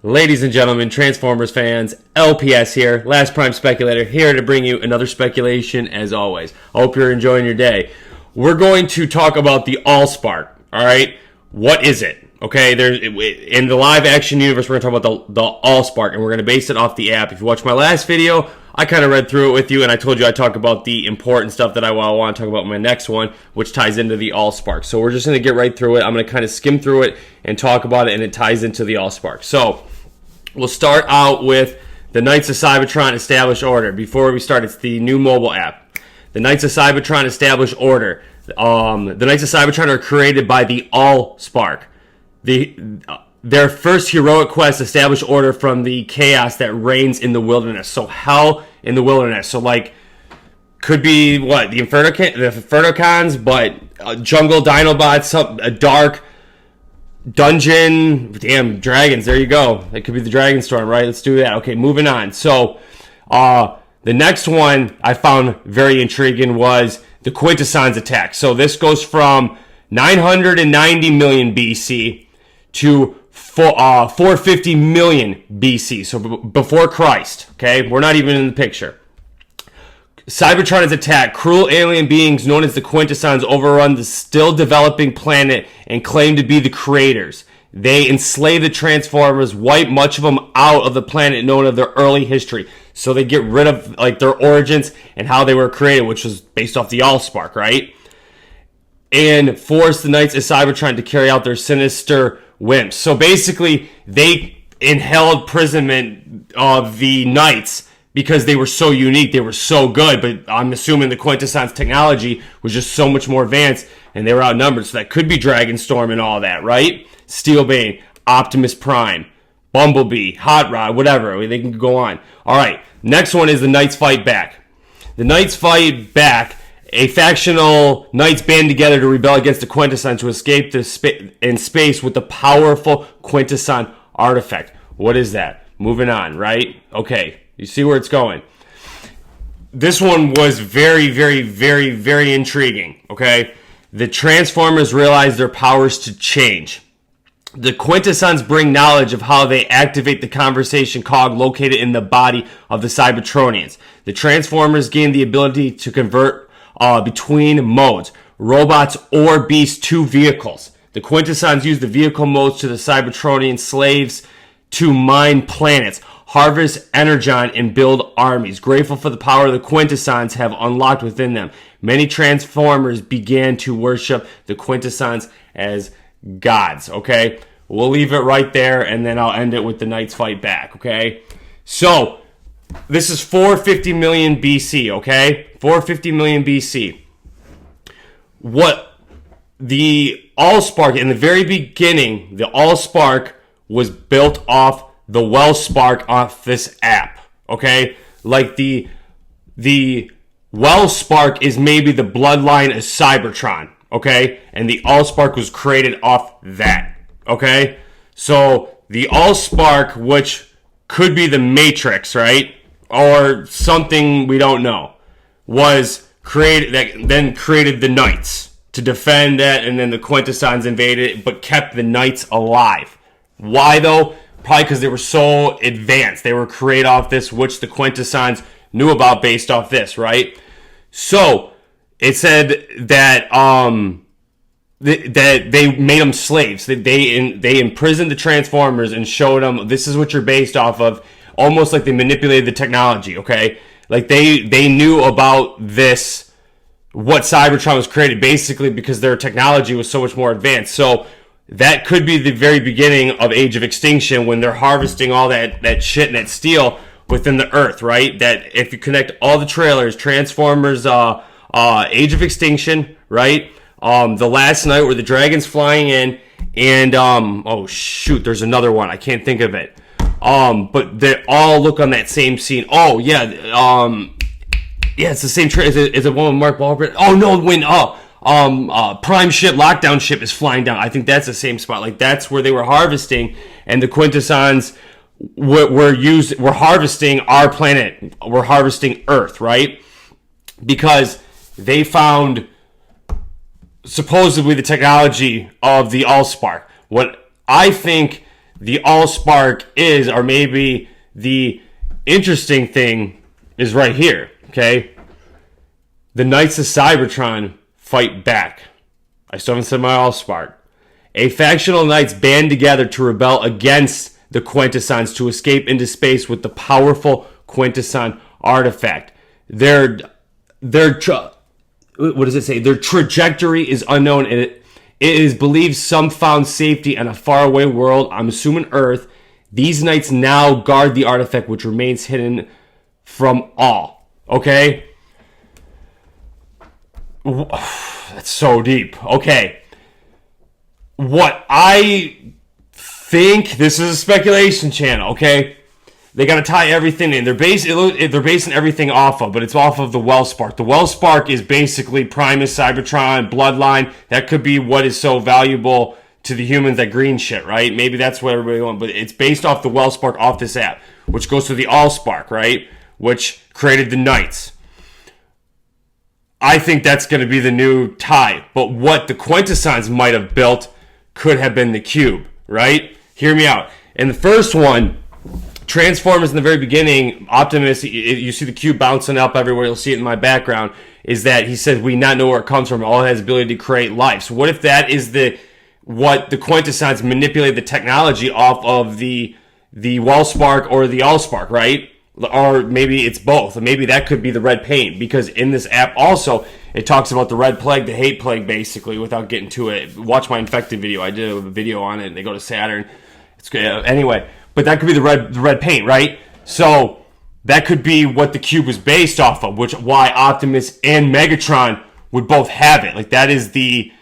Ladies and gentlemen, Transformers fans, LPS here, Last Prime Speculator, here to bring you another speculation as always. I hope you're enjoying your day. We're going to talk about the Allspark, alright? What is it? Okay, in the live action universe, we're going to talk about the Allspark, and we're going to base it off the app. If you watched my last video, I kind of read through it with you, and I told you I'd talk about the important stuff that I want to talk about in my next one, which ties into the Allspark. So we're just going to get right through it. I'm going to kind of skim through it and talk about it, and it ties into the Allspark. So we'll start out with the Knights of Cybertron Established Order. Before we start, it's the new mobile app. The Knights of Cybertron Established Order. The Knights of Cybertron are created by the Allspark. Their first heroic quest established order from the chaos that reigns in the wilderness. So hell in the wilderness. So like, could be what the Infernocons, but jungle Dinobots, a dark dungeon. Damn dragons! There you go. That could be the Dragon Storm, right? Let's do that. Okay, moving on. So the next one I found very intriguing was the Quintessons attack. So this goes from 990 million BC to 450 million BC, so before Christ, okay? We're not even in the picture. Cybertron is attacked. Cruel alien beings known as the Quintessons overrun the still developing planet and claim to be the creators. They enslave the Transformers, wipe much of them out of the planet known of their early history. So they get rid of like their origins and how they were created, which was based off the Allspark, right? And force the Knights of Cybertron to carry out their sinister whims. So basically, they inhaled imprisonment of the Knights because they were so unique, they were so good, but I'm assuming the Quintessons technology was just so much more advanced, and they were outnumbered, so that could be Dragon Storm and all that, right? Steelbane, Optimus Prime, Bumblebee, Hot Rod, whatever, they can go on. Alright, next one is the Knights Fight Back. The Knights Fight Back. A factional Knights band together to rebel against the Quintessons to escape in space with the powerful Quintesson artifact. What is that? Moving on, right? Okay, you see where it's going. This one was very, very, very, very intriguing, okay? The Transformers realize their powers to change. The Quintessons bring knowledge of how they activate the conversation cog located in the body of the Cybertronians. The Transformers gain the ability to convert between modes, robots or beasts to vehicles. The Quintessons use the vehicle modes to the Cybertronian slaves to mine planets, harvest energon, and build armies. Grateful for the power the Quintessons have unlocked within them, many Transformers began to worship the Quintessons as gods, okay? We'll leave it right there, and then I'll end it with the Knights Fight Back, okay? So, this is 450 million BC, okay? 450 million BC. What the Allspark, in the very beginning, the Allspark was built off the Wellspark off this app, okay? Like the Wellspark is maybe the bloodline of Cybertron, okay? And the Allspark was created off that, okay? So the Allspark, which could be the Matrix, right? Or something we don't know, was created, that then created the Knights to defend that, and then the Quintessons invaded, but kept the Knights alive. Why though? Probably because they were so advanced. They were created off this, which the Quintessons knew about based off this, right? So it said that that they made them slaves. They imprisoned the Transformers and showed them this is what you're based off of. Almost like they manipulated the technology, okay? Like they knew about this, what Cybertron was created, basically because their technology was so much more advanced. So that could be the very beginning of Age of Extinction when they're harvesting all that shit and that steel within the Earth, right? That if you connect all the trailers, Transformers, Age of Extinction, right? The Last Night where the dragon's flying in, and oh shoot, there's another one. I can't think of it. But they all look on that same scene. Oh yeah, yeah, it's the same trailer. Is it one with Mark Wahlberg? Oh no, when Prime ship, Lockdown ship is flying down. I think that's the same spot. Like that's where they were harvesting, and the Quintessons were harvesting our planet. We're harvesting Earth, right? Because they found supposedly the technology of the Allspark. What I think the Allspark is, or maybe the interesting thing is right here, okay? The Knights of Cybertron fight back. I still haven't said my Allspark. A factional knights band together to rebel against the Quintessons to escape into space with the powerful Quintesson artifact. What does it say? Their trajectory is unknown, and it is believed some found safety in a faraway world, I'm assuming Earth. These knights now guard the artifact, which remains hidden from all. Okay? That's so deep. Okay. What I think, this is a speculation channel, okay? They got to tie everything in. They're basing everything off of, but it's off of the Wellspark. The Wellspark is basically Primus, Cybertron, Bloodline. That could be what is so valuable to the humans, that green shit, right? Maybe that's what everybody wants, but it's based off the Wellspark off this app, which goes to the Allspark, right? Which created the Knights. I think that's going to be the new tie. But what the Quintessons might have built could have been the cube, right? Hear me out. In the first one, Transformers in the very beginning, Optimus, you see the cube bouncing up everywhere, you'll see it in my background, is that he says we not know where it comes from, all it has the ability to create life. So what if that is what the Quintessons manipulate the technology off of the Wellspark or the Allspark, right? Or maybe it's both. Maybe that could be the red paint, because in this app also, it talks about the red plague, the hate plague, basically, without getting to it. Watch my infected video. I did a video on it, and they go to Saturn. It's good. Anyway, but that could be the red paint, right? So that could be what the cube was based off of, why Optimus and Megatron would both have it. Like, that is the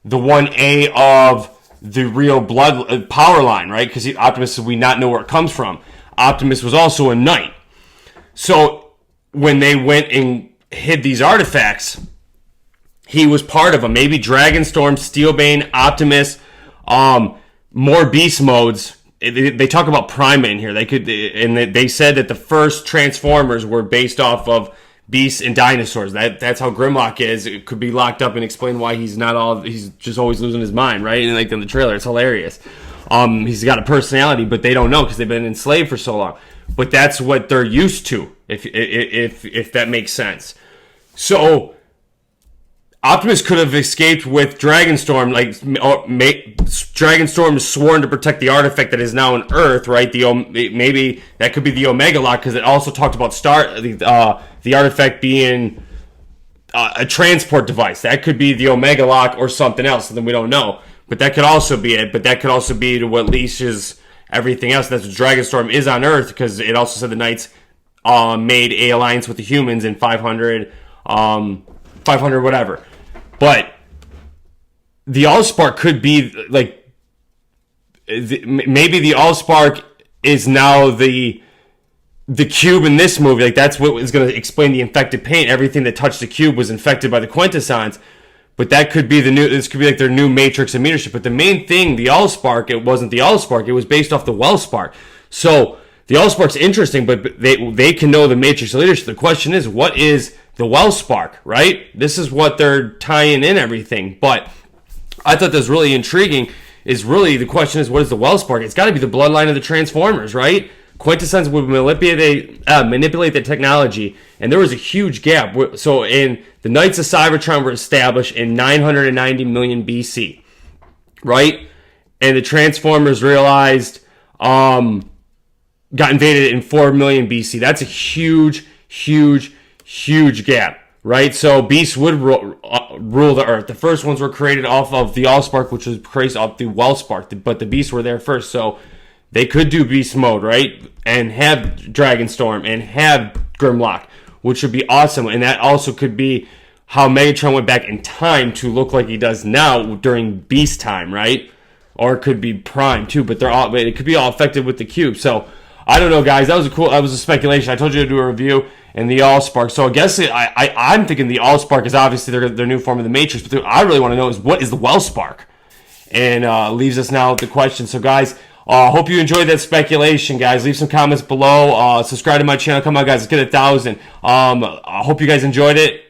1A of the real blood power line, right? Because Optimus said we not know where it comes from. Optimus was also a knight. So when they went and hid these artifacts, he was part of them. Maybe Dragonstorm, Steelbane, Optimus, more beast modes. They talk about Prima in here. They said that the first Transformers were based off of beasts and dinosaurs. That's how Grimlock is. It could be locked up and explain why he's just always losing his mind, right? And like in the trailer, it's hilarious. He's got a personality, but they don't know because they've been enslaved for so long. But that's what they're used to, if that makes sense. So Optimus could have escaped with Dragonstorm. Dragonstorm is sworn to protect the artifact that is now on Earth, right? Maybe that could be the Omega Lock, because it also talked about the artifact being a transport device. That could be the Omega Lock or something else, and then we don't know. But that could also be it. But that could also be to what leashes everything else. That's what Dragonstorm is on Earth, because it also said the Knights made a alliance with the humans in 500 whatever. But the Allspark could be like, maybe the Allspark is now the cube in this movie. Like, that's what is going to explain the infected paint. Everything that touched the cube was infected by the Quintessons. But that could be this could be like their new Matrix of leadership. But the main thing, the Allspark, it wasn't the Allspark. It was based off the Wellspark. So the Allspark's interesting, but they can know the Matrix of leadership. The question is, what is the Wellspark, right? This is what they're tying in everything. But I thought that was really intriguing. The question is, what is the Wellspark? It's got to be the bloodline of the Transformers, right? Quintessons would manipulate the technology, and there was a huge gap. So the Knights of Cybertron were established in 990 million BC, right? And the Transformers got invaded in 4 million BC. That's a huge gap, right? So beasts would rule the Earth. The first ones were created off of the Allspark, which was created off the Wellspark, but the beasts were there first. So they could do beast mode, right? And have Dragonstorm and have Grimlock, which would be awesome. And that also could be how Megatron went back in time to look like he does now during beast time, right? Or it could be Prime too, but it could be all affected with the cube. So I don't know, guys. That was a speculation. I told you to do a review and the Allspark. So I guess I'm thinking the Allspark is obviously their new form of the Matrix. But I really want to know is, what is the Wellspark? And leaves us now with the question. So guys, hope you enjoyed that speculation, guys. Leave some comments below. Subscribe to my channel. Come on, guys. Let's get 1,000. I hope you guys enjoyed it.